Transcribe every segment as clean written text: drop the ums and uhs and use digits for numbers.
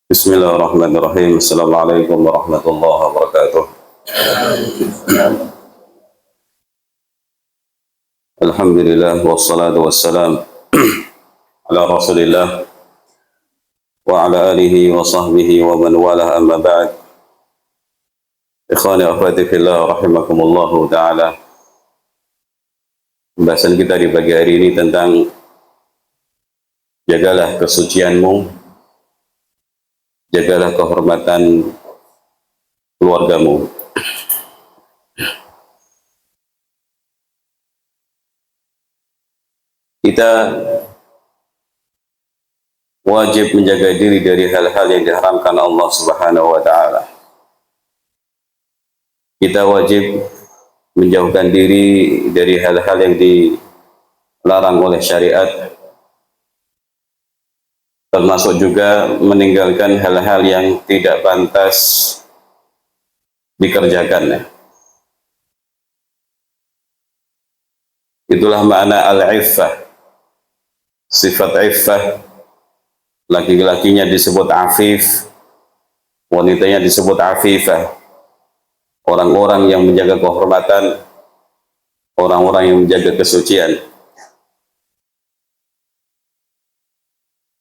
Bismillahirrahmanirrahim. Assalamualaikum warahmatullahi wabarakatuh. Alhamdulillah wassalatu wassalam ala Rasulillah wa ala alihi wa sahbihi wa man walah amma ba'd. Ikhwani akhwati fillah rahimakumullahu taala. Pembahasan kita di pagi hari ini tentang jagalah kesucianmu, jagalah kehormatan keluargamu. Kita wajib menjaga diri dari hal-hal yang diharamkan Allah Subhanahu wa taala. Kita wajib menjauhkan diri dari hal-hal yang dilarang oleh syariat, termasuk juga meninggalkan hal-hal yang tidak pantas dikerjakan. Itulah makna al-iffah. Sifat iffah, laki-lakinya disebut afif, wanitanya disebut afifah. Orang-orang yang menjaga kehormatan, orang-orang yang menjaga kesucian.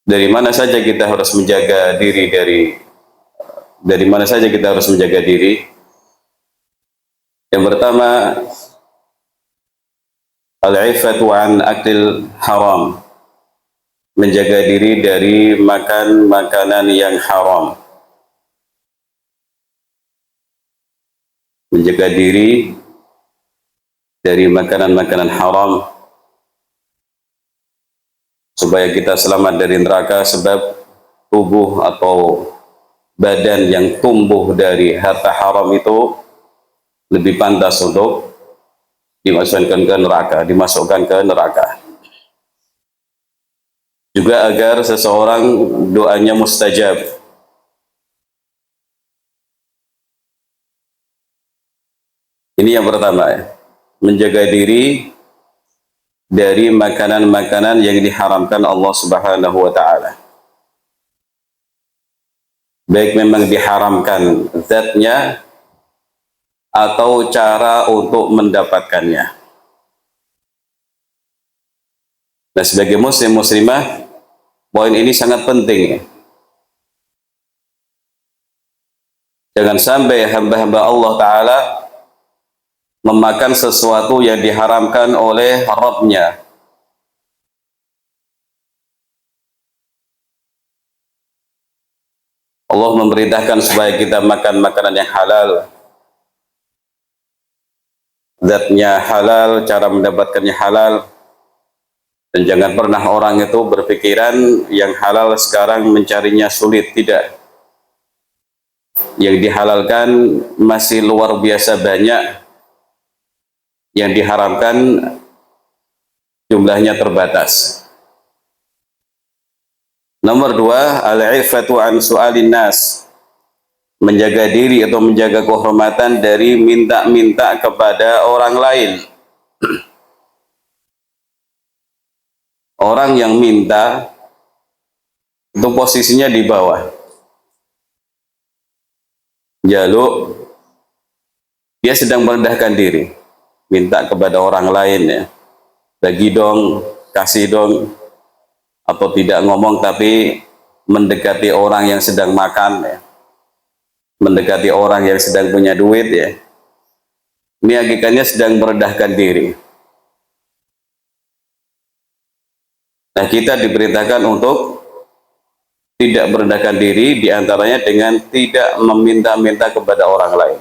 Dari mana saja kita harus menjaga diri dari mana saja kita harus menjaga diri? Yang pertama, al-iffatu an akil haram. Menjaga diri dari makan makanan yang haram. Menjaga diri dari makanan-makanan haram supaya kita selamat dari neraka, sebab tubuh atau badan yang tumbuh dari harta haram itu lebih pantas untuk dimasukkan ke neraka. Juga agar seseorang doanya mustajab. Ini yang pertama ya. Menjaga diri dari makanan-makanan yang diharamkan Allah Subhanahu wa taala. Baik memang diharamkan zatnya atau cara untuk mendapatkannya. Nah, sebagai muslim muslimah, poin ini sangat penting ya. Jangan sampai hamba-hamba Allah Ta'ala memakan sesuatu yang diharamkan oleh Rabb-nya. Allah memerintahkan supaya kita makan makanan yang halal, zatnya halal, cara mendapatkannya halal. Dan jangan pernah orang itu berpikiran yang halal sekarang mencarinya sulit. Tidak. Yang dihalalkan masih luar biasa banyak. Yang diharamkan jumlahnya terbatas. Nomor dua, al-iffatu an su'alin nas. Menjaga diri atau menjaga kehormatan dari minta-minta kepada orang lain. Orang yang minta itu posisinya di bawah. Jaluk, dia sedang merendahkan diri, minta kepada orang lain ya, bagi dong, kasih dong, atau tidak ngomong tapi mendekati orang yang sedang makan ya, mendekati orang yang sedang punya duit ya. Ini hakikatnya sedang merendahkan diri. Nah, kita diperintahkan untuk tidak merendahkan diri, diantaranya dengan tidak meminta-minta kepada orang lain.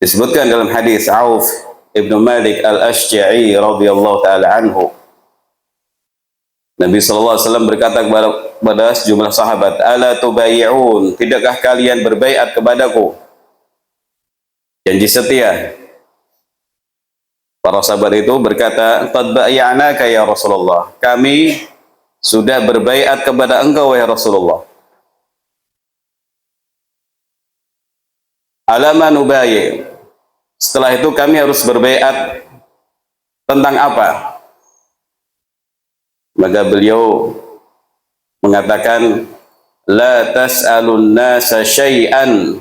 Disebutkan dalam hadis Auf ibnu Malik al-Ashja'i radhiyallahu taala anhu, Nabi SAW berkata kepada sejumlah sahabat, ala tubayi'un, tidakkah kalian berbaiat kepadaku, janji setia? Para sahabat itu berkata, qad bai'naka ya Rasulullah, kami sudah berbaiat kepada engkau wahai Rasulullah. Alama nubayi', setelah itu kami harus berbaiat tentang apa? Maka beliau mengatakan, La tas'alun nasa syai'an.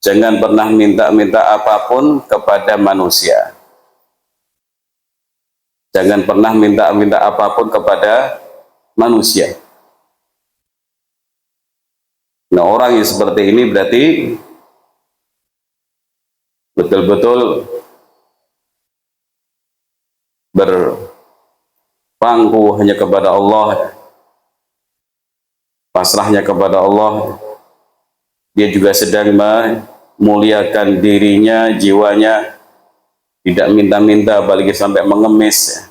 Jangan pernah minta-minta apapun kepada manusia. Jangan pernah minta-minta apapun kepada manusia. Nah, orang yang seperti ini berarti betul-betul berpangku hanya kepada Allah, pasrahnya kepada Allah. Dia juga sedang memuliakan dirinya, jiwanya, tidak minta-minta, apalagi sampai mengemis.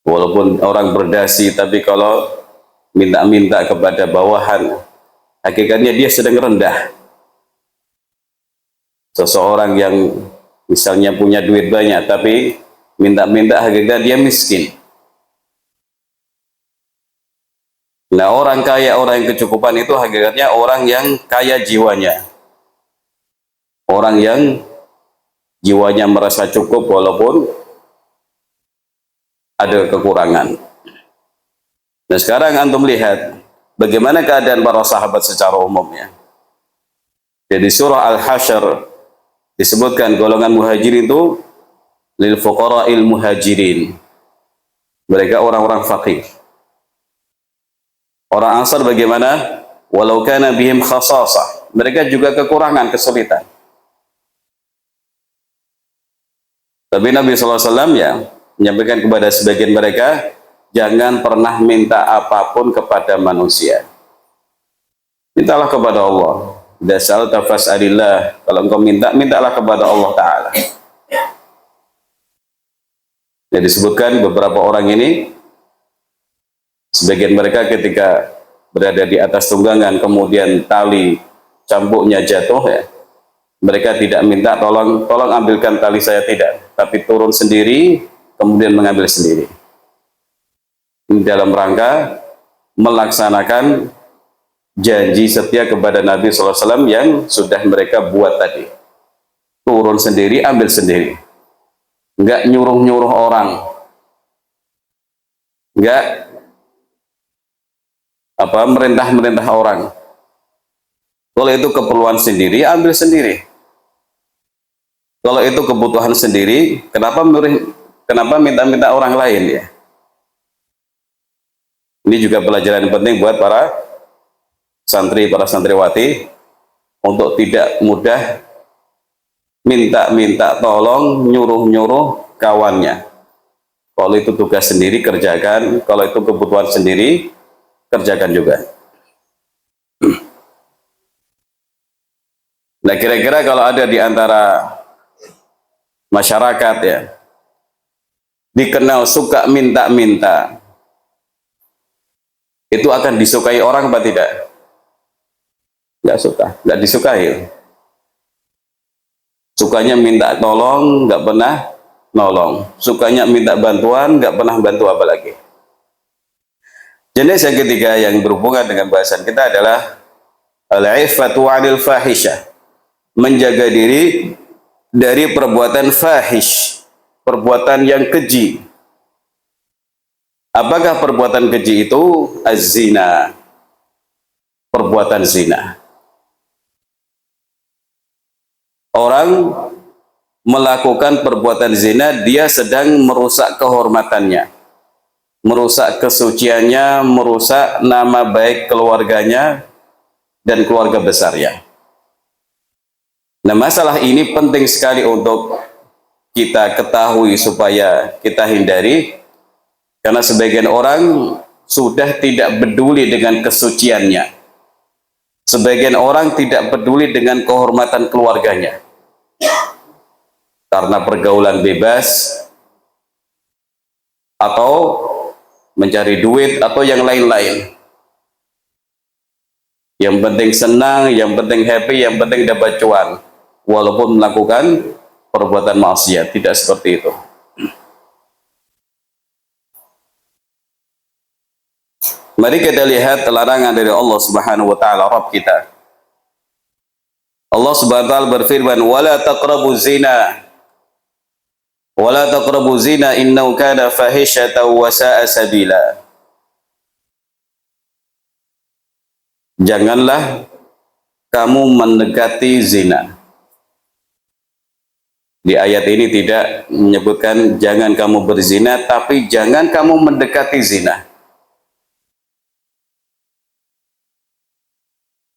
Walaupun orang berdasi, tapi kalau minta-minta kepada bawahan, hakikatnya dia sedang rendah. Seseorang yang misalnya punya duit banyak, tapi minta-minta, hakikatnya dia miskin. Nah, orang kaya, orang yang kecukupan itu hakikatnya orang yang kaya jiwanya. Orang yang jiwanya merasa cukup walaupun ada kekurangan. Nah, sekarang antum lihat bagaimana keadaan para sahabat secara umumnya. Jadi surah Al-Hasyr disebutkan golongan muhajirin itu lil fuqara'il muhajirin. Mereka orang-orang fakir. Orang Ansar bagaimana? Walau kana bihim khasasah. Mereka juga kekurangan, kesulitan. Tapi Nabi SAW ya menyampaikan kepada sebagian mereka, jangan pernah minta apapun kepada manusia. Mintalah kepada Allah. Idza sa'alta fas'alillah. Kalau engkau minta, mintalah kepada Allah Ta'ala. Ya, disebutkan beberapa orang ini, sebagian mereka ketika berada di atas tunggangan, kemudian tali cambuknya jatuh, ya, mereka tidak minta tolong ambilkan tali saya, tidak, tapi turun sendiri, kemudian mengambil sendiri. Ini dalam rangka melaksanakan janji setia kepada Nabi SAW yang sudah mereka buat tadi. Turun sendiri, ambil sendiri. Enggak nyuruh-nyuruh orang. Enggak merintah-merintah orang. Kalau itu keperluan sendiri, ambil sendiri. Kalau itu kebutuhan sendiri, kenapa minta-minta orang lain, ya? Ini juga pelajaran penting buat para santri, para santriwati, untuk tidak mudah minta-minta tolong, nyuruh-nyuruh kawannya. Kalau itu tugas sendiri, kerjakan. Kalau itu kebutuhan sendiri, kerjakan juga. Nah, kira-kira kalau ada di antara masyarakat, ya, dikenal suka minta-minta, itu akan disukai orang apa tidak? Nggak suka, nggak disukai. Sukanya minta tolong, nggak pernah nolong. Sukanya minta bantuan, nggak pernah bantu apalagi. Jenis yang ketiga yang berhubungan dengan bahasan kita adalah al-iffatu 'anil fahisyah. Menjaga diri dari perbuatan fahish, perbuatan yang keji. Apakah perbuatan keji itu? Az-zina, perbuatan zina. Orang melakukan perbuatan zina, dia sedang merusak kehormatannya, merusak kesuciannya, merusak nama baik keluarganya dan keluarga besarnya. Nah, masalah ini penting sekali untuk kita ketahui supaya kita hindari, karena sebagian orang sudah tidak peduli dengan kesuciannya. Sebagian orang tidak peduli dengan kehormatan keluarganya. Karena pergaulan bebas, atau mencari duit, atau yang lain-lain. Yang penting senang, yang penting happy, yang penting dapat cuan. Walaupun melakukan perbuatan maksiat, tidak seperti itu. Mari kita lihat larangan dari Allah Subhanahu wa taala, Rabb kita. Allah Subhanahu wa taala berfirman, "Wala taqrabu zina. Wala taqrabu zina innahu kana fahishatan wa sa'a sabila." janganlah kamu mendekati zina. Di ayat ini tidak menyebutkan jangan kamu berzina, tapi jangan kamu mendekati zina.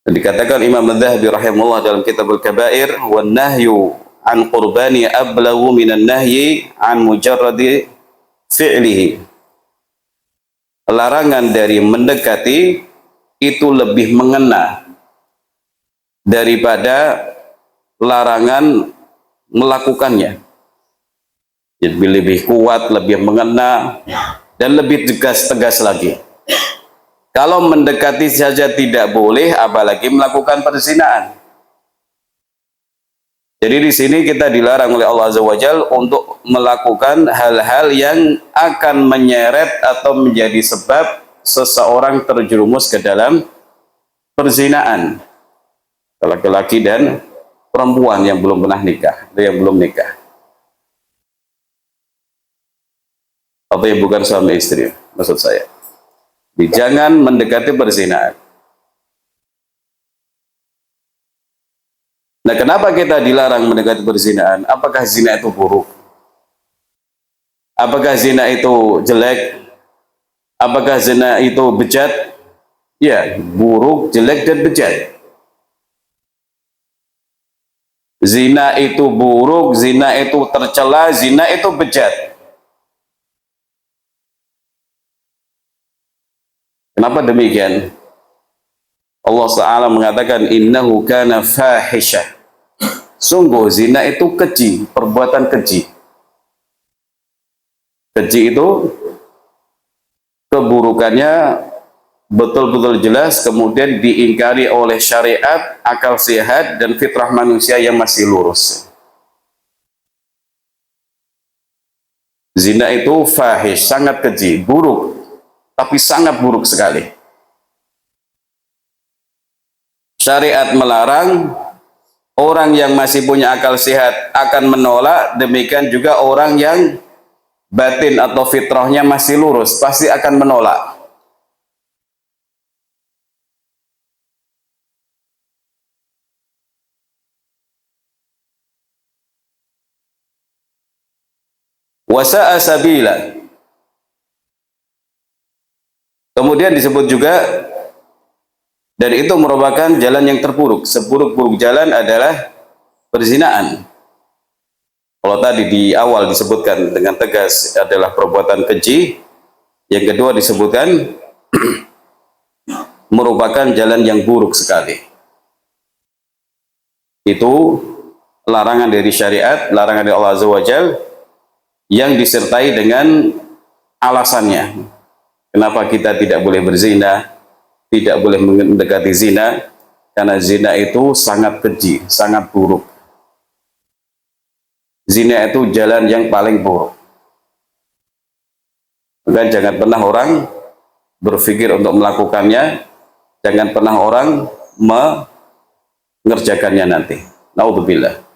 Dikatakan Imam Adz-Dzahabi rahimahullah dalam Kitabul Kabair, wan nahyu an qurbani ablagu minan nahyi an mujarradi fi'lihi. Larangan dari mendekati itu lebih mengena daripada larangan melakukannya. Jadi lebih kuat, lebih mengena, dan lebih tegas lagi. Kalau mendekati saja tidak boleh, apalagi melakukan perzinaan. Jadi di sini kita dilarang oleh Allah Azza wa Jalla untuk melakukan hal-hal yang akan menyeret atau menjadi sebab seseorang terjerumus ke dalam perzinaan. Laki-laki dan perempuan yang belum pernah nikah, atau yang belum nikah, atau yang bukan suami istri, maksud saya. Jangan mendekati perzinaan. Nah, kenapa kita dilarang mendekati perzinaan? Apakah zina itu buruk? Apakah zina itu jelek? Apakah zina itu bejat? Ya, buruk, jelek, dan bejat. Zina itu buruk, zina itu tercela, zina itu bejat. Kenapa demikian? Allah Ta'ala mengatakan innahu kana fahisyah. Sungguh zina itu keji, perbuatan keji. Keji itu keburukannya betul-betul jelas, kemudian diingkari oleh syariat, akal sehat, dan fitrah manusia yang masih lurus. Zina itu fahish, sangat keji, buruk, tapi sangat buruk sekali. Syariat melarang, orang yang masih punya akal sehat akan menolak, demikian juga orang yang batin atau fitrahnya masih lurus pasti akan menolak. Wasa'a sabila. Kemudian disebut juga, dan itu merupakan jalan yang terburuk. Seburuk-buruk jalan adalah perzinaan. Kalau tadi di awal disebutkan dengan tegas adalah perbuatan keji, yang kedua disebutkan merupakan jalan yang buruk sekali. Itu larangan dari syariat, larangan dari Allah Azza wa Jalla, yang disertai dengan alasannya. Kenapa kita tidak boleh berzina, tidak boleh mendekati zina? Karena zina itu sangat keji, sangat buruk. Zina itu jalan yang paling buruk. Dan jangan pernah orang berpikir untuk melakukannya, jangan pernah orang mengerjakannya nanti. Naudzubillah.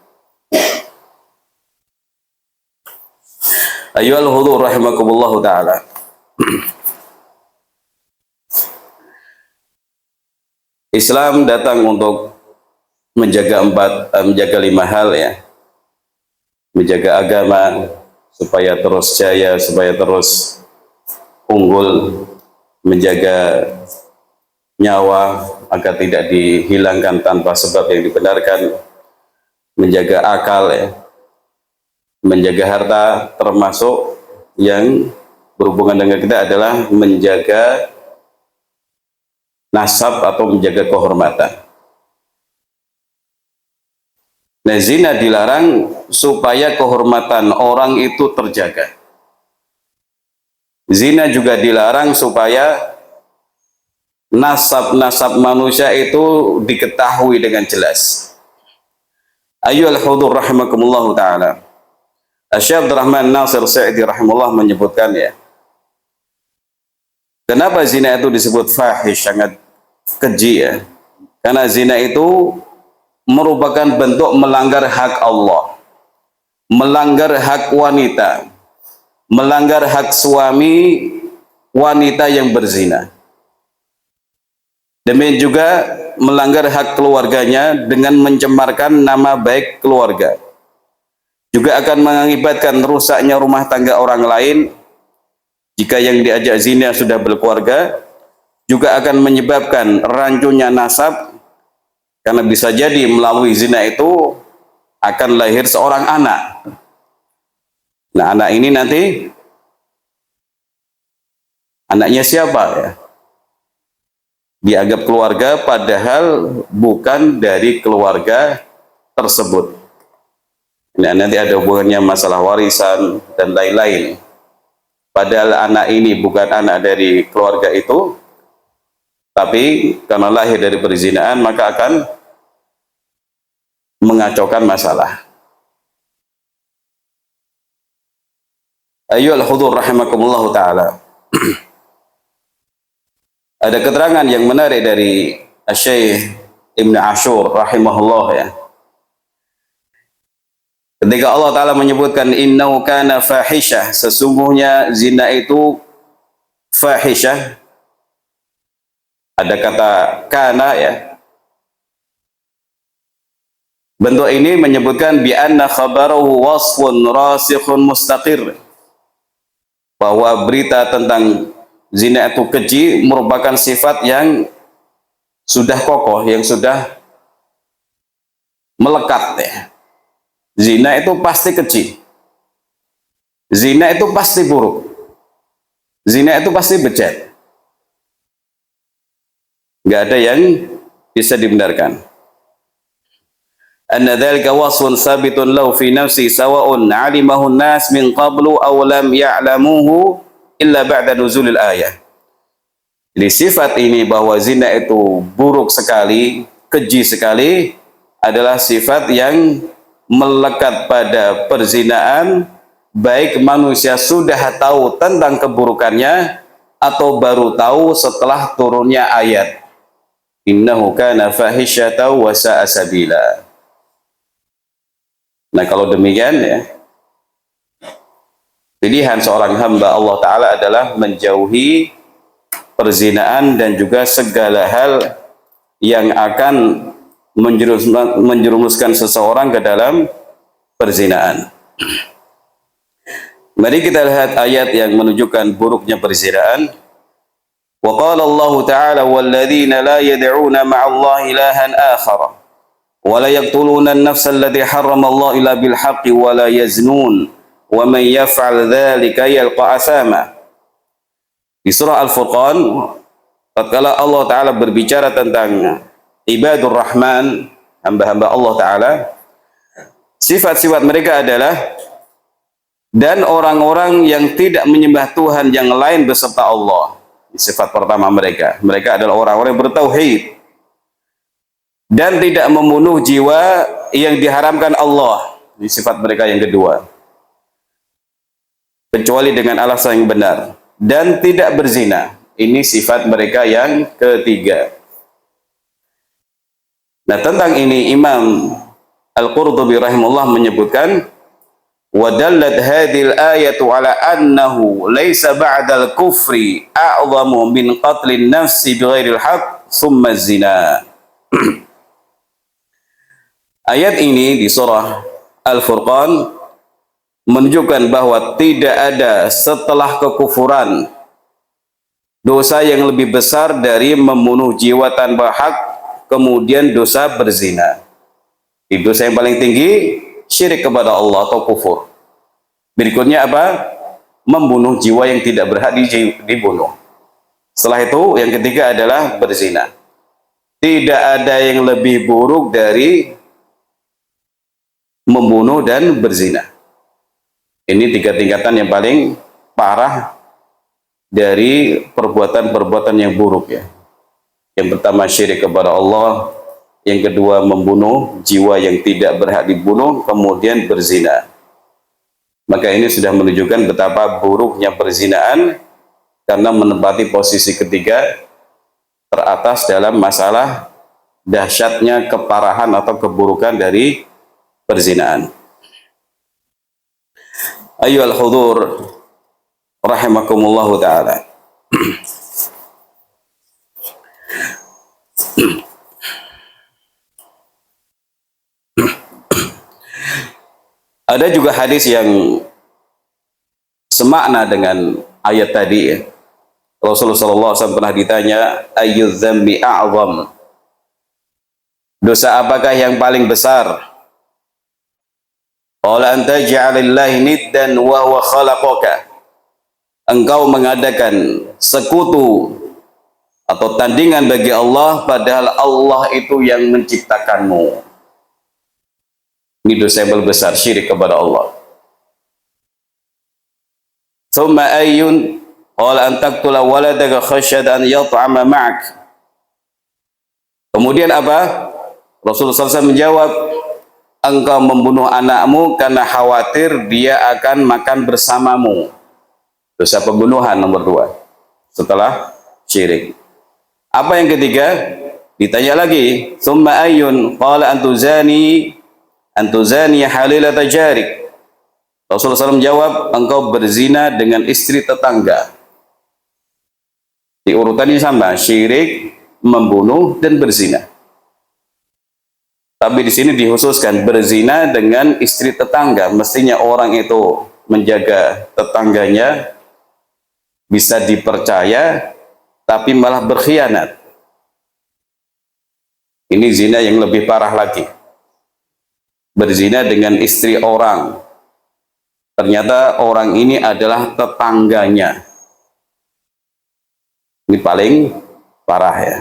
Ayyuhal hudur rahimakumullahu ta'ala. Islam datang untuk menjaga menjaga 5 hal ya. Menjaga agama supaya terus jaya, supaya terus unggul, menjaga nyawa agar tidak dihilangkan tanpa sebab yang dibenarkan, menjaga akal ya, menjaga harta, termasuk yang berhubungan dengan kita adalah menjaga nasab atau menjaga kehormatan. Nah, zina dilarang supaya kehormatan orang itu terjaga. Zina juga dilarang supaya nasab-nasab manusia itu diketahui dengan jelas. Ayyuhal hudur rahimakumullahu ta'ala. Syekh Abdul Rahman Nasir Sa'idi rahimahullah menyebutkan ya, kenapa zina itu disebut fahish, sangat keji ya? Karena zina itu merupakan bentuk melanggar hak Allah, melanggar hak wanita, melanggar hak suami wanita yang berzina. Demikian juga melanggar hak keluarganya dengan mencemarkan nama baik keluarga. Juga akan mengakibatkan rusaknya rumah tangga orang lain jika yang diajak zina sudah berkeluarga. Juga akan menyebabkan rancunya nasab, karena bisa jadi melalui zina itu akan lahir seorang anak. Nah, anak ini nanti anaknya siapa ya? Dianggap keluarga padahal bukan dari keluarga tersebut. Nah, nanti ada hubungannya masalah warisan dan lain-lain. Padahal anak ini bukan anak dari keluarga itu, tapi karena lahir dari perzinaan maka akan mengacaukan masalah. Ayyuhal hudur rahimakumullah ta'ala. Ada keterangan yang menarik dari Syekh Ibn Ashur rahimahullah ya. Ketika Allah Ta'ala menyebutkan innahu kana fahisyah, sesungguhnya zina itu fahisyah, ada kata kana ya. Bentuk ini menyebutkan bi anna khabarahu wasfun rasikhun mustaqir, bahwa berita tentang zina itu keji merupakan sifat yang sudah kokoh, yang sudah melekat ya. Zina itu pasti keji, zina itu pasti buruk, zina itu pasti bejat, nggak ada yang bisa dibenarkan. Anna dzalika wasfun sabitun lahu fi nafsi sawa'un 'alimahu an-nas min qablu aw lam ya'lamuhu illa ba'da nuzulil ayah. Jadi sifat ini bahwa zina itu buruk sekali, keji sekali, adalah sifat yang melekat pada perzinaan, baik manusia sudah tahu tentang keburukannya atau baru tahu setelah turunnya ayat innahu kana fahisyatan wa sa'a sabila. Nah, kalau demikian ya, pilihan seorang hamba Allah Ta'ala adalah menjauhi perzinaan dan juga segala hal yang akan menjerumuskan seseorang ke dalam perzinaan. Mari kita lihat ayat yang menunjukkan buruknya perzinaan. Wa qala Allah Ta'ala walladzina la yad'una ma'allahi ilahan akhara wa la yaqtuluna an-nafsa allati harrama Allah illa bil haqqi wa la yaznun wa man yaf'al dzalika yalqa athama. Di surah Al-Furqan, tatkala Allah Ta'ala berbicara tentang ibadur rahman, hamba-hamba Allah Ta'ala, sifat-sifat mereka adalah dan orang-orang yang tidak menyembah Tuhan yang lain beserta Allah. Sifat pertama mereka adalah orang-orang yang bertauhid dan tidak membunuh jiwa yang diharamkan Allah. Ini sifat mereka yang kedua, kecuali dengan alasan yang benar, dan tidak berzina. Ini sifat mereka yang ketiga. Nah, tentang ini Imam Al-Qurtubi rahimahullah menyebutkan wa dallat hadhil ayatu ala annahu laisa ba'dal kufri a'zamu min qatlin nafsi bighairil haqq thumma zina. Ayat ini di surah Al-Furqan menunjukkan bahwa tidak ada setelah kekufuran dosa yang lebih besar dari membunuh jiwa tanpa hak, kemudian dosa berzina. Itu dosa yang paling tinggi syirik kepada Allah atau kufur. Berikutnya apa? Membunuh jiwa yang tidak berhak dibunuh. Setelah itu yang ketiga adalah berzina. Tidak ada yang lebih buruk dari membunuh dan berzina. Ini tiga tingkatan yang paling parah dari perbuatan-perbuatan yang buruk ya. Yang pertama syirik kepada Allah, yang kedua membunuh jiwa yang tidak berhak dibunuh, kemudian berzina. Maka ini sudah menunjukkan betapa buruknya perzinaan karena menempati posisi ketiga teratas dalam masalah dahsyatnya keparahan atau keburukan dari perzinaan. Ayyuhal hudur rahimakumullahu ta'ala. Ada juga hadis yang semakna dengan ayat tadi ya. Rasulullah SAW pernah ditanya, ayyudz dzambi a'zam, dosa apakah yang paling besar? Qala an taj'alallahi niddan wa huwa khalaqaka, engkau mengadakan sekutu atau tandingan bagi Allah padahal Allah itu yang menciptakanmu. Ini dosa yang besar, syirik kepada Allah. Thumma ayyun, qala an taqtula waladaka khasyata an yat'ama ma'ak. Kemudian apa? Rasulullah SAW menjawab, engkau membunuh anakmu karena khawatir dia akan makan bersamamu. Dosa pembunuhan nomor 2 setelah syirik. Apa yang ketiga? Ditanya lagi, thumma ayyun, qala antuzani halilata jarik. Rasulullah SAW menjawab, engkau berzina dengan istri tetangga. Di urutannya sama, syirik, membunuh, dan berzina. Tapi di sini dikhususkan berzina dengan istri tetangga. Mestinya orang itu menjaga tetangganya, bisa dipercaya, tapi malah berkhianat. Ini zina yang lebih parah lagi. Berzina dengan istri orang. Ternyata orang ini adalah tetangganya. Ini paling parah ya.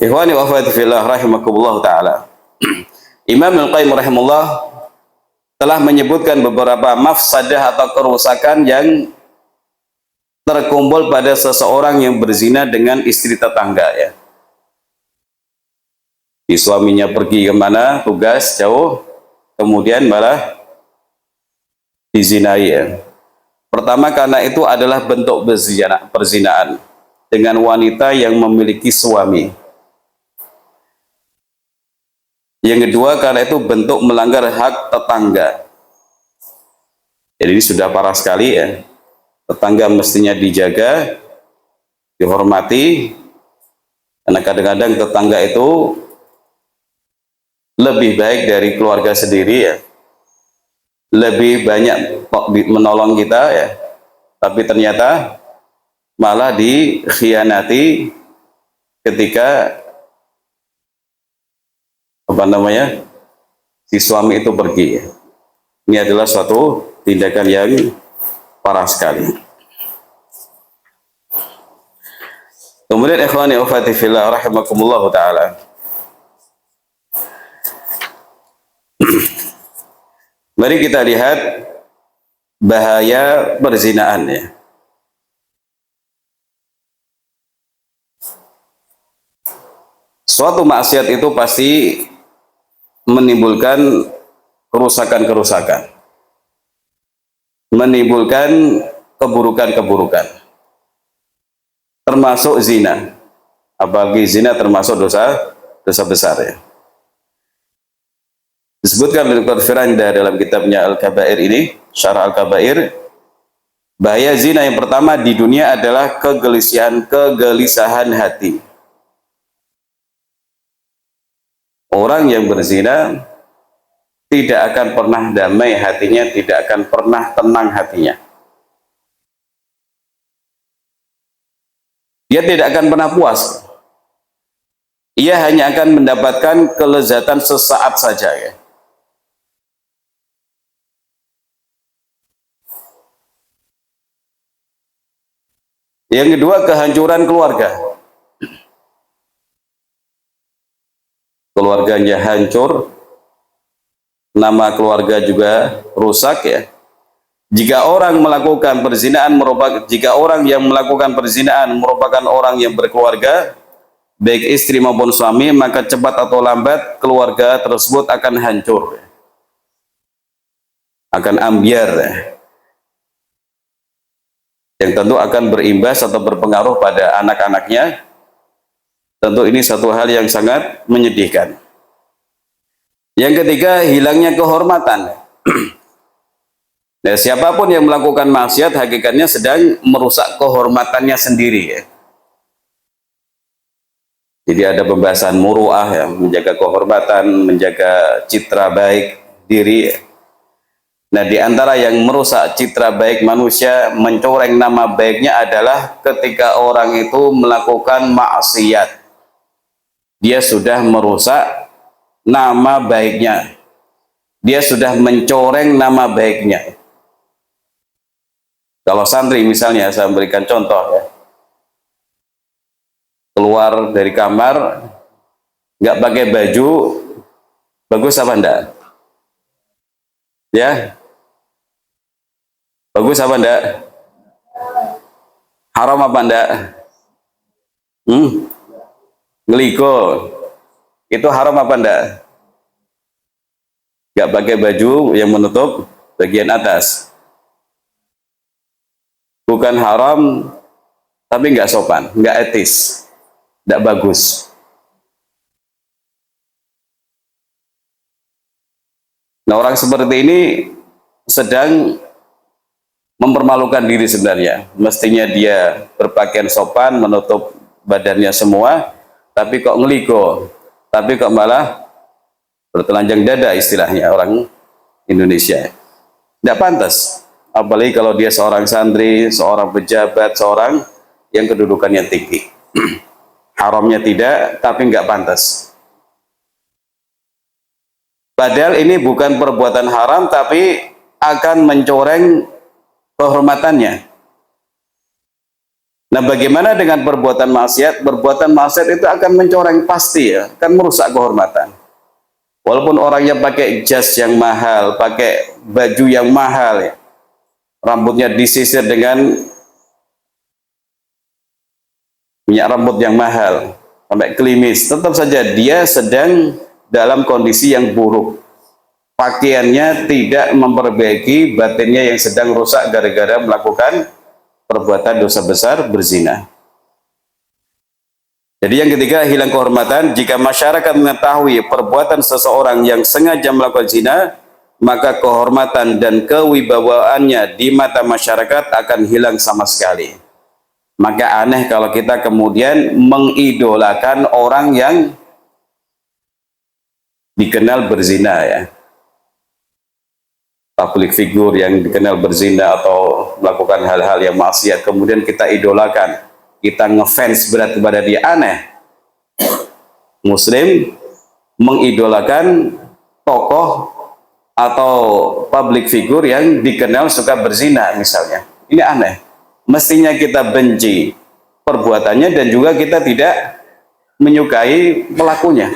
Ikhwani wa akhwati fillah rahimakumullah taala. Imam Al-Qayyim rahimahullah telah menyebutkan beberapa mafsadah atau kerusakan yang terkumpul pada seseorang yang berzina dengan istri tetangga ya. Di suaminya pergi kemana, tugas jauh, kemudian malah dizinai ya. Pertama, karena itu adalah bentuk perzinaan dengan wanita yang memiliki suami. Yang kedua, karena itu bentuk melanggar hak tetangga. Jadi ini sudah parah sekali ya. Tetangga mestinya dijaga, dihormati, karena kadang-kadang tetangga itu lebih baik dari keluarga sendiri ya, lebih banyak menolong kita ya, tapi ternyata malah dikhianati ketika si suami itu pergi ya. Ini adalah suatu tindakan yang parah sekali. Kemudian ikhwani wa akhwati fillah rahimakumullah taala, mari kita lihat bahaya perzinaan ya. Suatu maksiat itu pasti menimbulkan kerusakan-kerusakan, menimbulkan keburukan-keburukan, termasuk zina. Apalagi zina termasuk dosa besar ya. Disebutkan oleh Dr. Firanda dalam kitabnya Al-Kabair ini, Syarah Al-Kabair, bahaya zina yang pertama di dunia adalah kegelisahan hati. Orang yang berzina tidak akan pernah damai hatinya, tidak akan pernah tenang hatinya. Dia tidak akan pernah puas. Ia hanya akan mendapatkan kelezatan sesaat saja ya. Yang kedua, kehancuran keluarga. Keluarganya hancur, nama keluarga juga rusak ya. Jika orang melakukan perzinahan jika orang yang melakukan perzinahan merupakan orang yang berkeluarga, baik istri maupun suami, maka cepat atau lambat keluarga tersebut akan hancur, akan ambyar ya. Yang tentu akan berimbas atau berpengaruh pada anak-anaknya. Tentu ini satu hal yang sangat menyedihkan. Yang ketiga, hilangnya kehormatan. Nah, siapapun yang melakukan maksiat hakikatnya sedang merusak kehormatannya sendiri ya. Jadi ada pembahasan muruah ya, menjaga kehormatan, menjaga citra baik diri. Nah, di antara yang merusak citra baik manusia, mencoreng nama baiknya adalah ketika orang itu melakukan maksiat. Dia sudah merusak nama baiknya. Dia sudah mencoreng nama baiknya. Kalau santri misalnya, saya berikan contoh ya. Keluar dari kamar, nggak pakai baju, bagus apa enggak? Ya, bagus apa enggak? Haram apa enggak? Ngeliko. Itu haram apa enggak? Nggak pakai baju yang menutup bagian atas. Bukan haram, tapi nggak sopan, nggak etis, nggak bagus. Nah, orang seperti ini sedang mempermalukan diri sebenarnya. Mestinya dia berpakaian sopan, menutup badannya semua, tapi kok ngeliko, tapi kok malah bertelanjang dada istilahnya orang Indonesia. Tidak pantas. Apalagi kalau dia seorang santri, seorang pejabat, seorang yang kedudukannya tinggi. Haramnya tidak, tapi nggak pantas. Padahal ini bukan perbuatan haram, tapi akan mencoreng kehormatannya. Nah, bagaimana dengan perbuatan maksiat? Perbuatan maksiat itu akan mencoreng pasti ya, akan merusak kehormatan. Walaupun orangnya pakai jas yang mahal, pakai baju yang mahal ya, rambutnya disisir dengan minyak rambut yang mahal, sampai klimis, tetap saja dia sedang dalam kondisi yang buruk. Pakaiannya tidak memperbaiki batinnya yang sedang rusak gara-gara melakukan perbuatan dosa besar berzina. Jadi yang ketiga, hilang kehormatan. Jika masyarakat mengetahui perbuatan seseorang yang sengaja melakukan zina, maka kehormatan dan kewibawaannya di mata masyarakat akan hilang sama sekali. Maka aneh kalau kita kemudian mengidolakan orang yang dikenal berzina ya. Public figure yang dikenal berzina atau melakukan hal-hal yang maksiat, kemudian kita idolakan, kita ngefans berat kepada dia, aneh. Muslim mengidolakan tokoh atau public figure yang dikenal suka berzina misalnya. Ini aneh. Mestinya kita benci perbuatannya dan juga kita tidak menyukai pelakunya.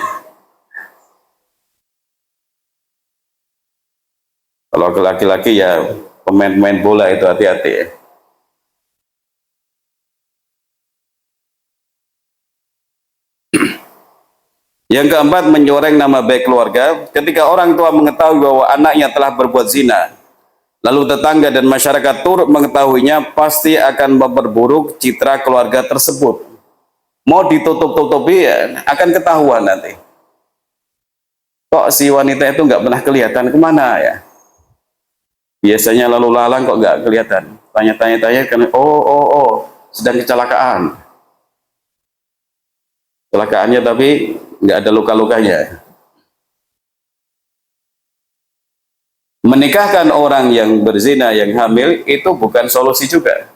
Kalau ke laki-laki ya pemain-pemain bola itu hati-hati ya. Yang keempat, mencoreng nama baik keluarga. Ketika orang tua mengetahui bahwa anaknya telah berbuat zina, lalu tetangga dan masyarakat turut mengetahuinya, pasti akan memperburuk citra keluarga tersebut. Mau ditutup-tutupi ya, akan ketahuan nanti. Kok si wanita itu nggak pernah kelihatan, kemana ya? Biasanya lalu lalang kok nggak kelihatan. Tanya-tanya kan, oh, sedang kecelakaan. Kecelakaannya tapi nggak ada luka-lukanya. Menikahkan orang yang berzina, yang hamil, itu bukan solusi juga.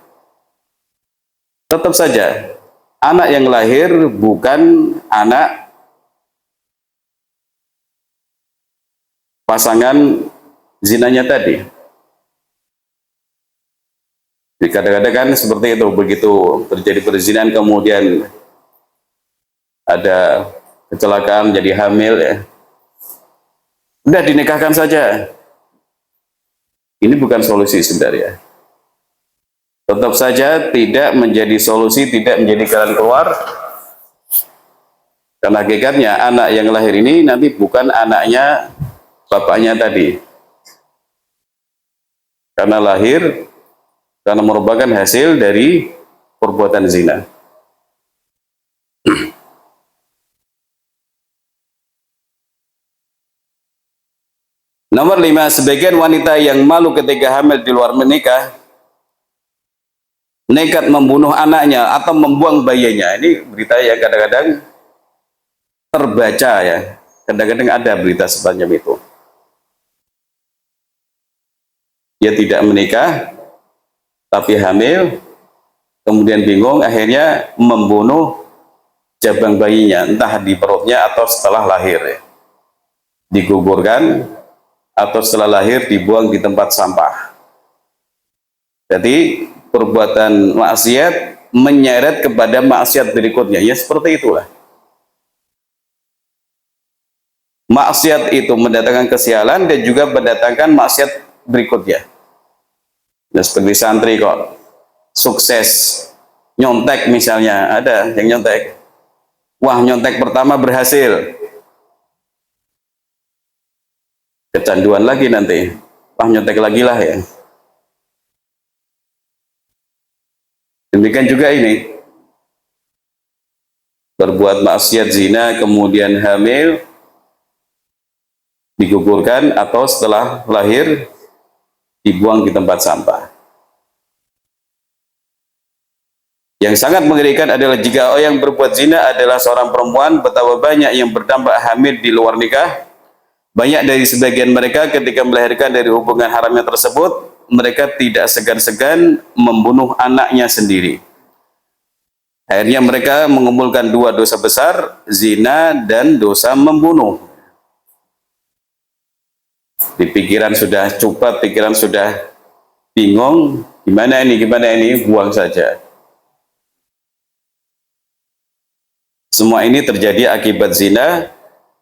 Tetap saja, anak yang lahir bukan anak pasangan zinanya tadi. Jadi kadang-kadang kan seperti itu, begitu terjadi perzinahan kemudian ada kecelakaan jadi hamil ya, udah dinikahkan saja. Ini bukan solusi sebenarnya. Tetap saja tidak menjadi solusi, tidak menjadi jalan keluar. Karena hakikatnya anak yang lahir ini nanti bukan anaknya bapaknya tadi. Karena lahir, karena merupakan hasil dari perbuatan zina. Nomor 5, sebagian wanita yang malu ketika hamil di luar menikah, nekat membunuh anaknya atau membuang bayinya. Ini berita yang kadang-kadang terbaca ya. Kadang-kadang ada berita semacam itu. Dia tidak menikah, tapi hamil, kemudian bingung, akhirnya membunuh jabang bayinya, entah di perutnya atau setelah lahir. Ya. Digugurkan, atau setelah lahir dibuang di tempat sampah. Jadi perbuatan maksiat menyeret kepada maksiat berikutnya. Ya seperti itulah. Maksiat itu mendatangkan kesialan dan juga mendatangkan maksiat berikutnya. Nah, seperti santri kok sukses nyontek misalnya, ada yang nyontek. Wah, nyontek pertama berhasil. Kecanduan lagi nanti. Wah, nyontek lagi lah ya. Demikian juga ini. Berbuat maksiat zina, kemudian hamil, digugurkan, atau setelah lahir, dibuang di tempat sampah. Yang sangat mengerikan adalah jika orang yang berbuat zina adalah seorang perempuan, betapa banyak yang berdampak hamil di luar nikah. Banyak dari sebagian mereka ketika melahirkan dari hubungan haramnya tersebut, mereka tidak segan-segan membunuh anaknya sendiri. Akhirnya mereka mengumpulkan dua dosa besar, zina dan dosa membunuh. Di pikiran sudah cupat, pikiran sudah bingung, gimana ini, buang saja. Semua ini terjadi akibat zina.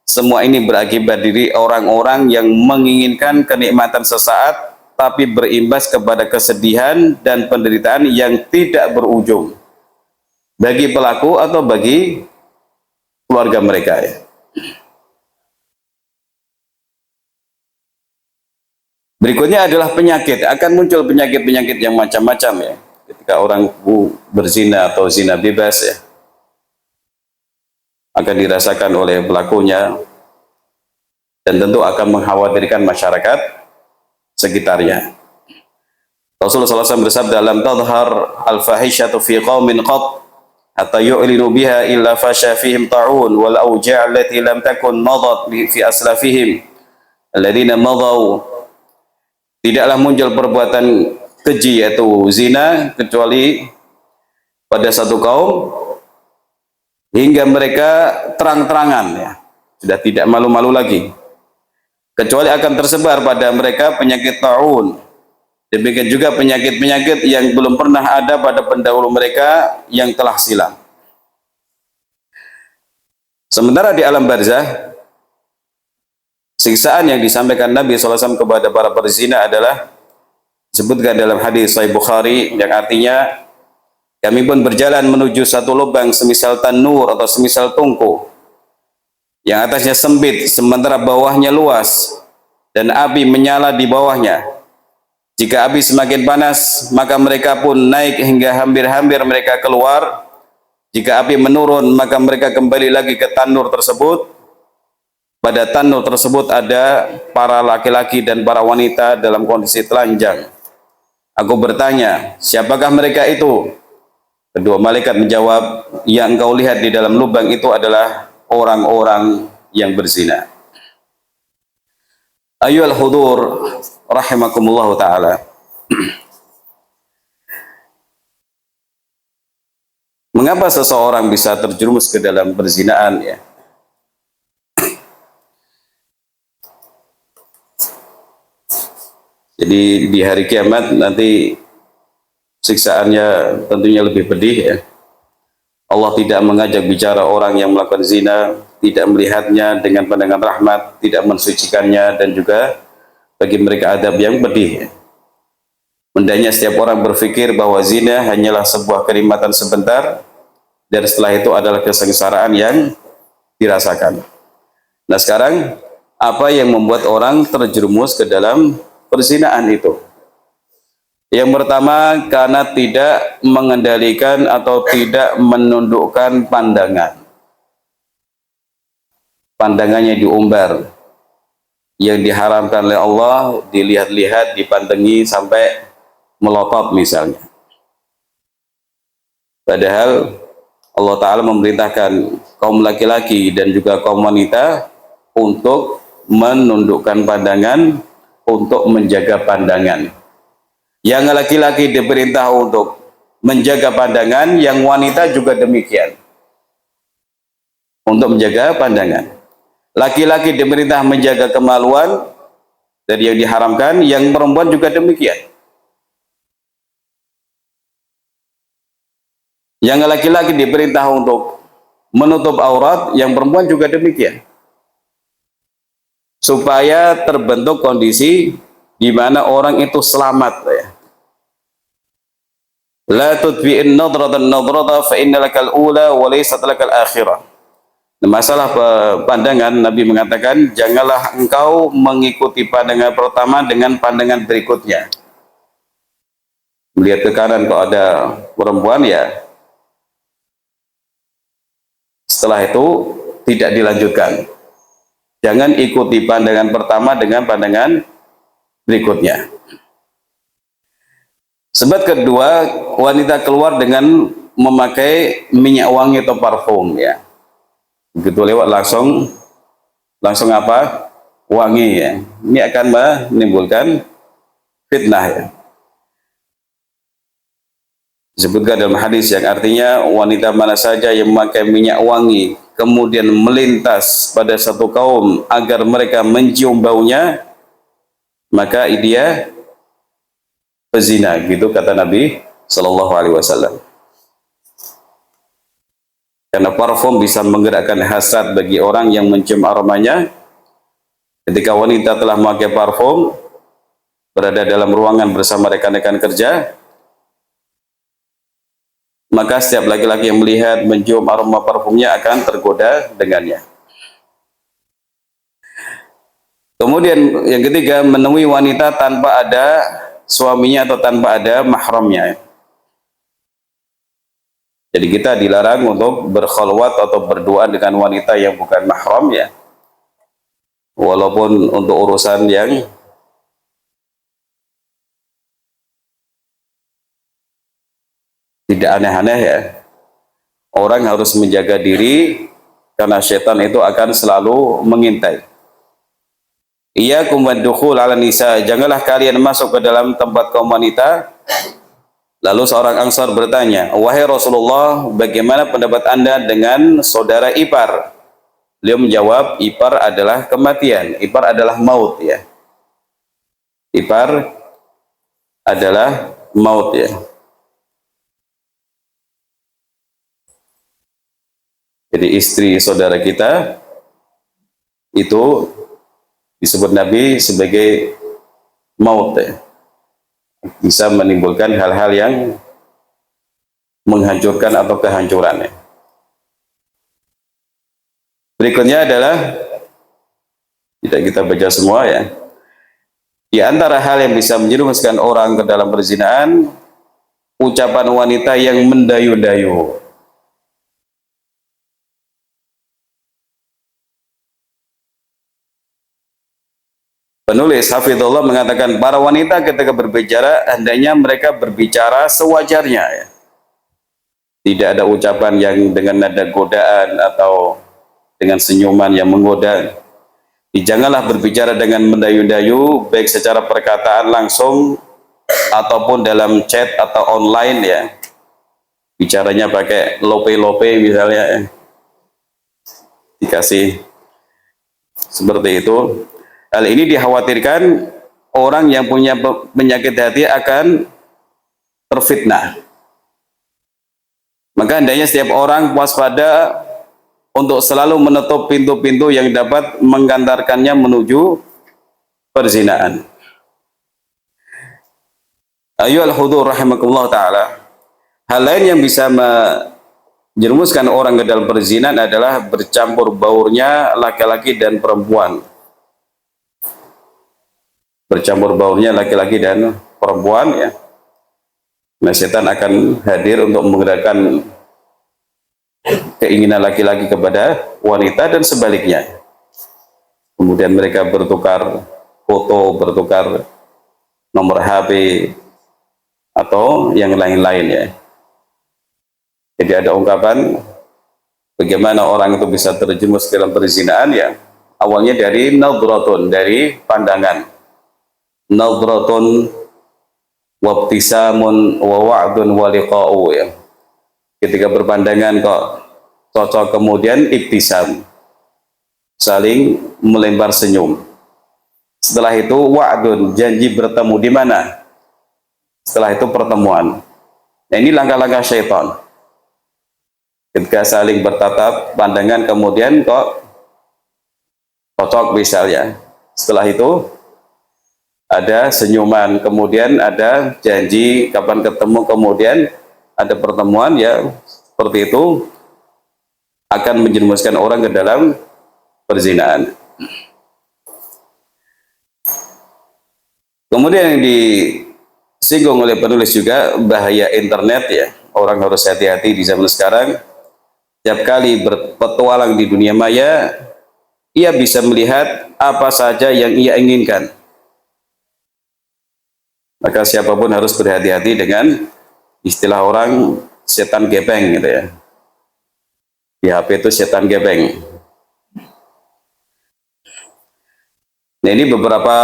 Semua ini berakibat diri orang-orang yang menginginkan kenikmatan sesaat, tapi berimbas kepada kesedihan dan penderitaan yang tidak berujung bagi pelaku atau bagi keluarga mereka. Ya. Berikutnya adalah penyakit. Akan muncul penyakit-penyakit yang macam-macam ya. Ketika orang berzina atau zina bebas ya, akan dirasakan oleh pelakunya dan tentu akan mengkhawatirkan masyarakat sekitarnya. Rasulullah SAW bersabda, "Lam tadhhar al-fahishatu fi qaumin qat hatta yu'linu biha illa fasha fihim ta'un wal awja' allati lam takun madat fi aslafihim alladziina madaw." Tidaklah muncul perbuatan keji yaitu zina kecuali pada satu kaum hingga mereka terang-terangan ya, sudah tidak malu-malu lagi, kecuali akan tersebar pada mereka penyakit ta'un. Demikian juga penyakit-penyakit yang belum pernah ada pada pendahulu mereka yang telah silam. Sementara di alam barzah, siksaan yang disampaikan Nabi SAW kepada para perzina adalah disebutkan dalam hadis Sahih Bukhari yang artinya, kami pun berjalan menuju satu lubang semisal tanur atau semisal tungku yang atasnya sempit sementara bawahnya luas dan api menyala di bawahnya. Jika api semakin panas, maka mereka pun naik hingga hampir-hampir mereka keluar. Jika api menurun, maka mereka kembali lagi ke tanur tersebut. Pada tanur tersebut ada para laki-laki dan para wanita dalam kondisi telanjang. Aku bertanya, siapakah mereka itu? Kedua malaikat menjawab, yang engkau lihat di dalam lubang itu adalah orang-orang yang berzina. Ayyuhal hudur rahimakumullah ta'ala. Mengapa seseorang bisa terjerumus ke dalam perzinaan ya? Jadi di hari kiamat nanti siksaannya tentunya lebih pedih ya. Allah tidak mengajak bicara orang yang melakukan zina, tidak melihatnya dengan pandangan rahmat, tidak mensucikannya, dan juga bagi mereka adab yang pedih ya. Mendanya setiap orang berpikir bahwa zina hanyalah sebuah kenikmatan sebentar, dan setelah itu adalah kesengsaraan yang dirasakan. Nah sekarang, apa yang membuat orang terjerumus ke dalam perzinaan itu? Yang pertama, karena tidak mengendalikan atau tidak menundukkan pandangan. Pandangannya diumbar. Yang diharamkan oleh Allah, dilihat-lihat, dipandangi sampai melotot misalnya. Padahal Allah Ta'ala memerintahkan kaum laki-laki dan juga kaum wanita untuk menundukkan pandangan, untuk menjaga pandangan. Yang laki-laki diperintah untuk menjaga pandangan, yang wanita juga demikian, untuk menjaga pandangan. Laki-laki diperintah menjaga kemaluan dari yang diharamkan, yang perempuan juga demikian. Yang laki-laki diperintah untuk menutup aurat, yang perempuan juga demikian. Supaya terbentuk kondisi di mana orang itu selamat ya. La tudbi'in nadratan nadrata fa innalakal ula wa laysat lakal akhirah. Masalah pandangan, Nabi mengatakan janganlah engkau mengikuti pandangan pertama dengan pandangan berikutnya. Melihat ke kanan kalau ada perempuan ya, setelah itu tidak dilanjutkan. Jangan ikuti pandangan pertama dengan pandangan berikutnya. Sebab kedua, wanita keluar dengan memakai minyak wangi atau parfum ya. Begitu lewat langsung apa? Wangi ya. Ini akan menimbulkan fitnah ya. Disebutkan dalam hadis yang artinya wanita mana saja yang memakai minyak wangi kemudian melintas pada satu kaum agar mereka mencium baunya, maka dia pezina, gitu kata Nabi Shallallahu Alaihi Wasallam. Karena parfum bisa menggerakkan hasad bagi orang yang mencium aromanya. Ketika wanita telah memakai parfum, berada dalam ruangan bersama rekan-rekan kerja, maka setiap laki-laki yang melihat mencium aroma parfumnya akan tergoda dengannya. Kemudian yang ketiga, menemui wanita tanpa ada suaminya atau tanpa ada mahramnya. Jadi kita dilarang untuk berkhalwat atau berdua dengan wanita yang bukan mahram ya. Walaupun untuk urusan yang tidak aneh-aneh ya. Orang harus menjaga diri karena setan itu akan selalu mengintai. Iyyakum wad-dukhul 'ala nisa, janganlah kalian masuk ke dalam tempat kaum wanita. Lalu seorang Ansar bertanya, wahai Rasulullah, bagaimana pendapat Anda dengan saudara ipar? Beliau menjawab, ipar adalah kematian, ipar adalah maut ya. Ipar adalah maut ya. Jadi istri saudara kita itu disebut Nabi sebagai maut ya. Bisa menimbulkan hal-hal yang menghancurkan atau kehancurannya. Berikutnya adalah, tidak kita baca semua ya. Di antara hal yang bisa menjerumuskan orang ke dalam perzinahan, ucapan wanita yang mendayu-dayu. Penulis Hafizullah mengatakan para wanita ketika berbicara hendaknya mereka berbicara sewajarnya ya. Tidak ada ucapan yang dengan nada godaan atau dengan senyuman yang menggoda. Janganlah berbicara dengan mendayu-dayu baik secara perkataan langsung ataupun dalam chat atau online ya. Bicaranya pakai lope-lope misalnya ya. Dikasih seperti itu. Hal ini dikhawatirkan orang yang punya penyakit hati akan terfitnah. Maka hendaknya setiap orang waspada untuk selalu menutup pintu-pintu yang dapat menggantarkannya menuju perzinahan. Ayyuhal hudur rahimakumullah ta'ala. Hal lain yang bisa menjerumuskan orang ke dalam perzinahan adalah bercampur baurnya laki-laki dan perempuan. Bercampur baurnya laki-laki dan perempuan ya. Nah, setan akan hadir untuk menggerakkan keinginan laki-laki kepada wanita dan sebaliknya. Kemudian mereka bertukar foto, bertukar nomor HP atau yang lain-lain ya. Jadi ada ungkapan bagaimana orang itu bisa terjerumus dalam perzinahan ya. Awalnya dari nadratun, dari pandangan. Nadratun wabtisamun wa wa'dun wa liqa'u ya. Ketika berpandangan kok cocok, kemudian ibtisam, saling melembar senyum. Setelah itu wa'dun, janji bertemu di mana? Setelah itu pertemuan. Nah, ini langkah-langkah syaitan. Ketika saling bertatap pandangan, kemudian kok cocok misalnya. Setelah itu ada senyuman, kemudian ada janji kapan ketemu, kemudian ada pertemuan ya. Seperti itu akan menjerumuskan orang ke dalam perzinahan. Kemudian yang disinggung oleh penulis juga bahaya internet ya. Orang harus hati-hati di zaman sekarang. Setiap kali berpetualang di dunia maya, ia bisa melihat apa saja yang ia inginkan. Maka siapapun harus berhati-hati dengan istilah orang setan gepeng gitu ya. Di HP itu setan gepeng. Nah, ini beberapa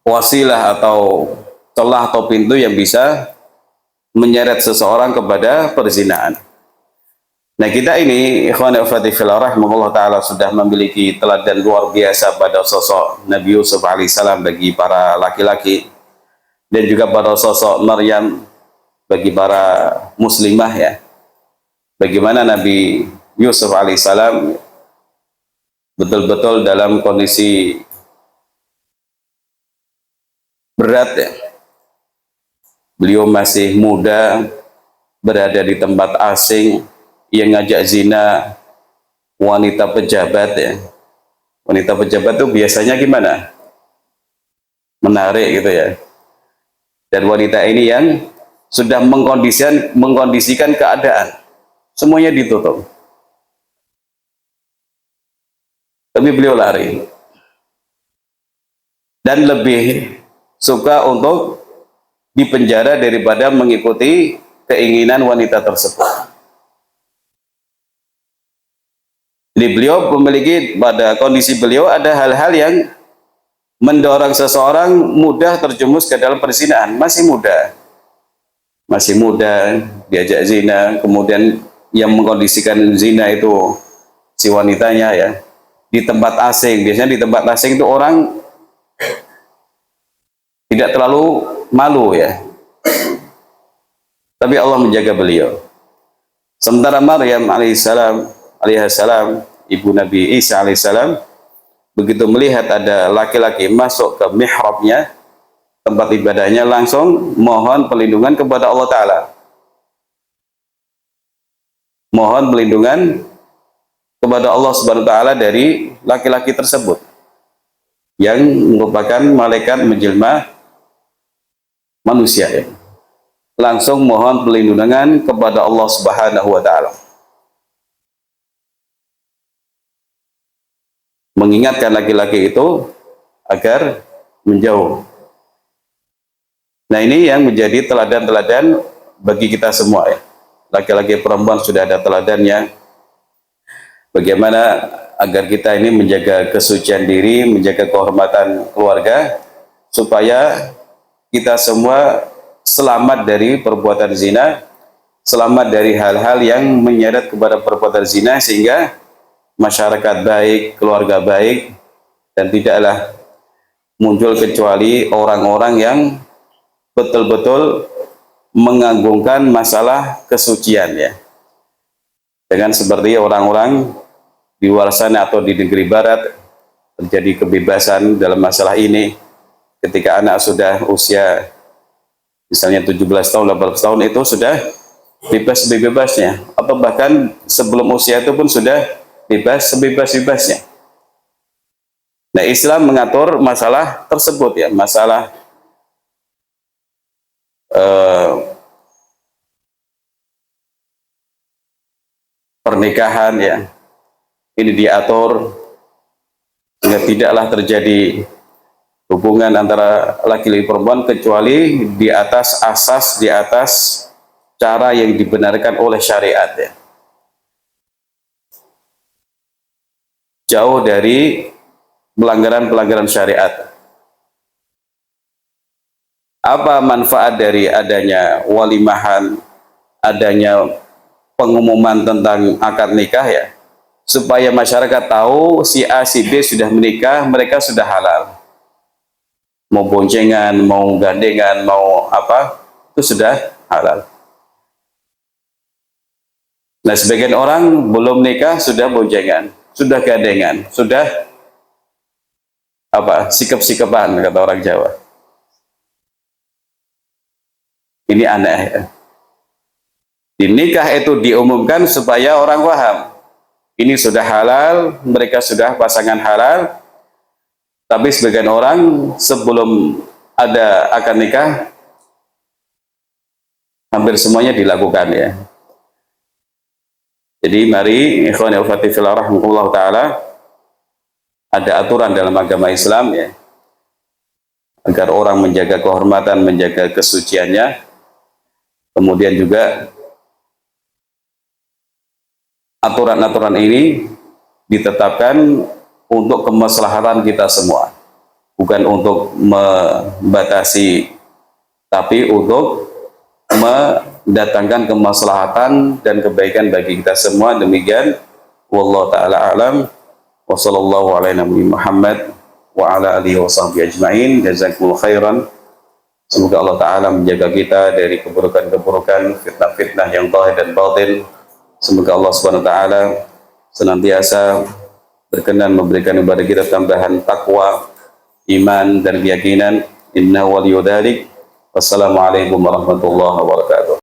wasilah atau celah atau pintu yang bisa menyeret seseorang kepada perzinahan. Nah, kita ini ikhwan wa akhwati fillah rahimahullah taala sudah memiliki teladan luar biasa pada sosok Nabi Yusuf alaihissalam bagi para laki-laki, dan juga pada sosok Maryam bagi para muslimah ya. Bagaimana Nabi Yusuf alaihissalam betul-betul dalam kondisi berat ya. Beliau masih muda, berada di tempat asing, yang ngajak zina wanita pejabat ya. Wanita pejabat itu biasanya gimana? Menarik gitu ya. Dan wanita ini yang sudah mengkondisikan keadaan, semuanya ditutup. Tapi beliau lari dan lebih suka untuk dipenjara daripada mengikuti keinginan wanita tersebut. Jadi beliau memiliki, pada kondisi beliau ada hal-hal yang mendorong seseorang mudah terjerumus ke dalam perzinahan. Masih muda diajak zina, kemudian yang mengkondisikan zina itu si wanitanya ya, di tempat asing. Biasanya di tempat asing itu orang tidak terlalu malu ya, tapi Allah menjaga beliau. Sementara Maryam alaihissalam, ibu Nabi Isa alaihissalam, begitu melihat ada laki-laki masuk ke mihrabnya, tempat ibadahnya, langsung mohon perlindungan kepada Allah Ta'ala. Mohon perlindungan kepada Allah Subhanahu wa Ta'ala dari laki-laki tersebut yang merupakan malaikat menjelma manusia ya. Langsung mohon perlindungan kepada Allah Subhanahu wa Ta'ala, mengingatkan laki-laki itu agar menjauh. Nah, ini yang menjadi teladan-teladan bagi kita semua ya. Laki-laki perempuan sudah ada teladannya. Bagaimana agar kita ini menjaga kesucian diri, menjaga kehormatan keluarga, supaya kita semua selamat dari perbuatan zina, selamat dari hal-hal yang menyeret kepada perbuatan zina, sehingga masyarakat baik, keluarga baik, dan tidaklah muncul kecuali orang-orang yang betul-betul mengagungkan masalah kesucian ya. Dengan seperti orang-orang di luar sana atau di negeri barat terjadi kebebasan dalam masalah ini. Ketika anak sudah usia misalnya 17 tahun, 18 tahun, itu sudah bebas-bebasnya, atau bahkan sebelum usia itu pun sudah bebas sebebas-bebasnya. Nah, Islam mengatur masalah tersebut ya, masalah pernikahan ya, ini diatur sehingga tidaklah terjadi hubungan antara laki-laki perempuan kecuali di atas asas, di atas cara yang dibenarkan oleh syariat ya. Jauh dari pelanggaran-pelanggaran syariat. Apa manfaat dari adanya walimahan, adanya pengumuman tentang akad nikah ya? Supaya masyarakat tahu si A, si B sudah menikah, mereka sudah halal. Mau boncengan, mau gandengan, mau apa, itu sudah halal. Nah, sebagian orang belum nikah sudah boncengan, sudah gandengan, sudah apa, sikap-sikapan kata orang Jawa. Ini aneh ya. Di nikah itu diumumkan supaya orang paham. Ini sudah halal, mereka sudah pasangan halal. Tapi sebagian orang sebelum ada akad nikah, hampir semuanya dilakukan ya. Jadi mari ikhwan wa akhwati fillah rahimakumullah taala, ada aturan dalam agama Islam ya, agar orang menjaga kehormatan, menjaga kesuciannya. Kemudian juga aturan-aturan ini ditetapkan untuk kemaslahatan kita semua, bukan untuk membatasi, tapi untuk mendatangkan kemaslahatan dan kebaikan bagi kita semua. Demikian wallahu taala alam wa sallallahu ala nabi Muhammad wa ala alihi wa sahbihi ajmain. Jazakumullah khairan. Semoga Allah taala menjaga kita dari keburukan-keburukan, fitnah-fitnah yang zahir dan batin. Semoga Allah Subhanahu wa taala senantiasa berkenan memberikan kepada kita tambahan takwa, iman dan keyakinan. Innahu waliyyu dzalik. Wassalamualaikum warahmatullahi wabarakatuh.